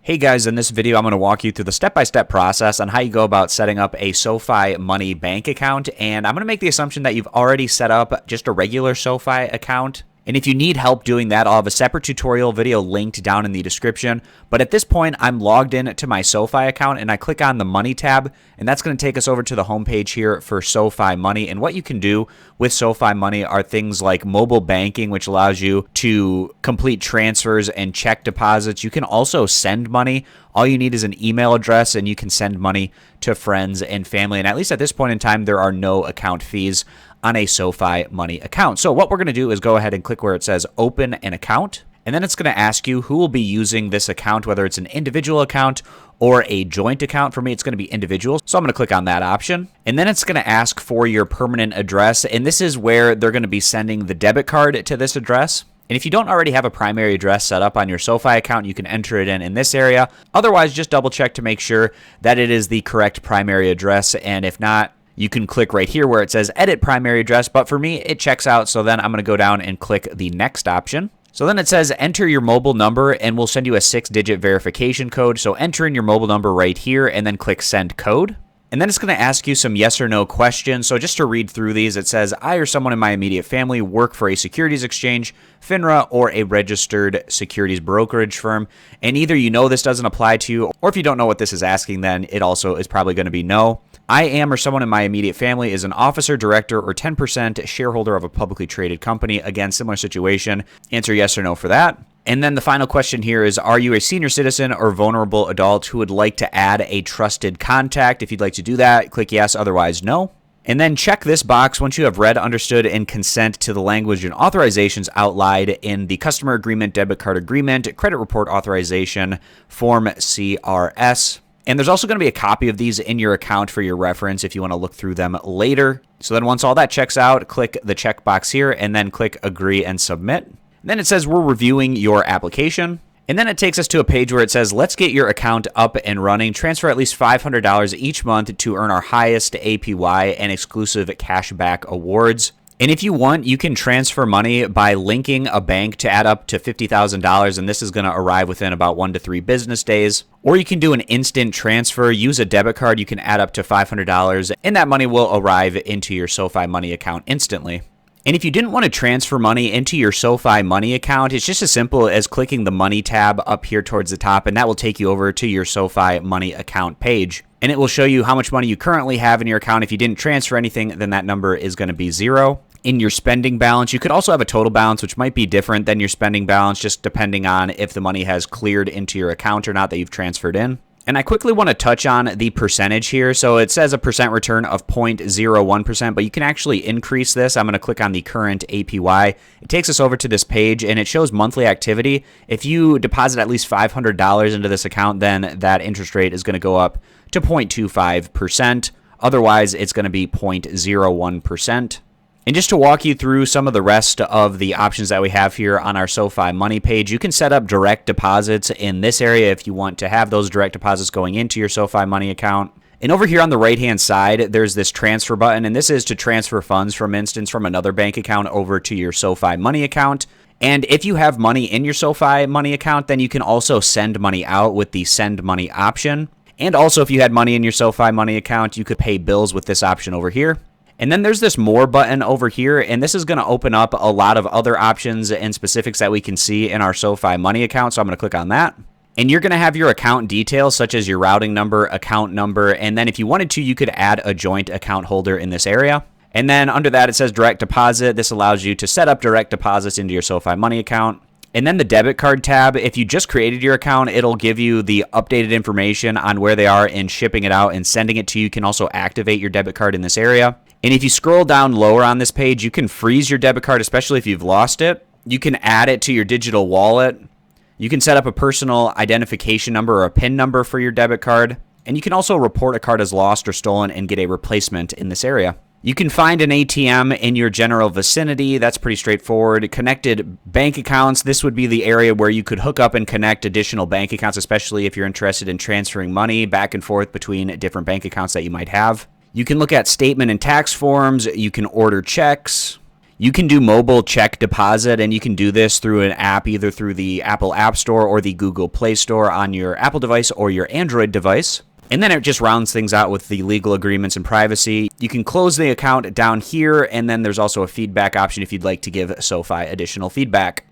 Hey guys, in this video I'm going to walk you through the step-by-step process on how you go about setting up a SoFi Money bank account, and I'm going to make the assumption that you've already set up just a regular SoFi account. And if you need help doing that, I'll have a separate tutorial video linked down in the description. But at this point, I'm logged in to my SoFi account and I click on the Money tab, and that's going to take us over to the homepage here for SoFi Money. And what you can do with SoFi Money are things like mobile banking, which allows you to complete transfers and check deposits. You can also send money. All you need is an email address and you can send money to friends and family. And at least at this point in time, there are no account fees on a SoFi Money account. So what we're going to do is go ahead and click where it says open an account. And then it's going to ask you who will be using this account, whether it's an individual account or a joint account. For me, it's going to be individual. So I'm going to click on that option. And then it's going to ask for your permanent address. And this is where they're going to be sending the debit card to this address. And if you don't already have a primary address set up on your SoFi account, you can enter it in this area. Otherwise, just double check to make sure that it is the correct primary address. And if not, you can click right here where it says edit primary address. But for me, it checks out. So then I'm going to go down and click the next option. So then it says enter your mobile number and we'll send you a 6-digit verification code. So enter in your mobile number right here and then click send code. And then it's going to ask you some yes or no questions. So just to read through these, it says, I or someone in my immediate family work for a securities exchange, FINRA, or a registered securities brokerage firm. And either you know this doesn't apply to you, or if you don't know what this is asking, then it also is probably going to be no. I am or someone in my immediate family is an officer, director, or 10% shareholder of a publicly traded company. Again, similar situation. Answer yes or no for that. And then the final question here is, are you a senior citizen or vulnerable adult who would like to add a trusted contact? If you'd like to do that, click yes, otherwise no. And then check this box once you have read, understood, and consent to the language and authorizations outlined in the customer agreement, debit card agreement, credit report authorization, form CRS. And there's also going to be a copy of these in your account for your reference if you want to look through them later. So then once all that checks out, click the checkbox here and then click agree and submit. Then it says we're reviewing your application. And then it takes us to a page where it says, let's get your account up and running. Transfer at least $500 each month to earn our highest APY and exclusive cashback awards. And if you want, you can transfer money by linking a bank to add up to $50,000. And this is going to arrive within about 1 to 3 business days. Or you can do an instant transfer, use a debit card. You can add up to $500 and that money will arrive into your SoFi Money account instantly. And if you didn't want to transfer money into your SoFi Money account, it's just as simple as clicking the Money tab up here towards the top, and that will take you over to your SoFi Money account page. And it will show you how much money you currently have in your account. If you didn't transfer anything, then that number is going to be 0. In your spending balance, you could also have a total balance, which might be different than your spending balance, just depending on if the money has cleared into your account or not that you've transferred in. And I quickly want to touch on the percentage here. So it says a percent return of 0.01%, but you can actually increase this. I'm going to click on the current APY. It takes us over to this page and it shows monthly activity. If you deposit at least $500 into this account, then that interest rate is going to go up to 0.25%. Otherwise, it's going to be 0.01%. And just to walk you through some of the rest of the options that we have here on our SoFi Money page, you can set up direct deposits in this area if you want to have those direct deposits going into your SoFi Money account. And over here on the right-hand side, there's this transfer button, and this is to transfer funds, for instance, from another bank account over to your SoFi Money account. And if you have money in your SoFi Money account, then you can also send money out with the Send Money option. And also, if you had money in your SoFi Money account, you could pay bills with this option over here. And then there's this More button over here, and this is going to open up a lot of other options and specifics that we can see in our SoFi Money account. So I'm going to click on that. And you're going to have your account details, such as your routing number, account number, and then if you wanted to, you could add a joint account holder in this area. And then under that, it says direct deposit. This allows you to set up direct deposits into your SoFi Money account. And then the debit card tab, if you just created your account, it'll give you the updated information on where they are in shipping it out and sending it to you. You can also activate your debit card in this area. And if you scroll down lower on this page, you can freeze your debit card, especially if you've lost it. You can add it to your digital wallet. You can set up a personal identification number or a PIN number for your debit card. And you can also report a card as lost or stolen and get a replacement in this area. You can find an ATM in your general vicinity. That's pretty straightforward. Connected bank accounts. This would be the area where you could hook up and connect additional bank accounts, especially if you're interested in transferring money back and forth between different bank accounts that you might have. You can look at statement and tax forms. You can order checks. You can do mobile check deposit, and you can do this through an app, either through the Apple App Store or the Google Play Store on your Apple device or your Android device. And then it just rounds things out with the legal agreements and privacy. You can close the account down here, and then there's also a feedback option if you'd like to give SoFi additional feedback.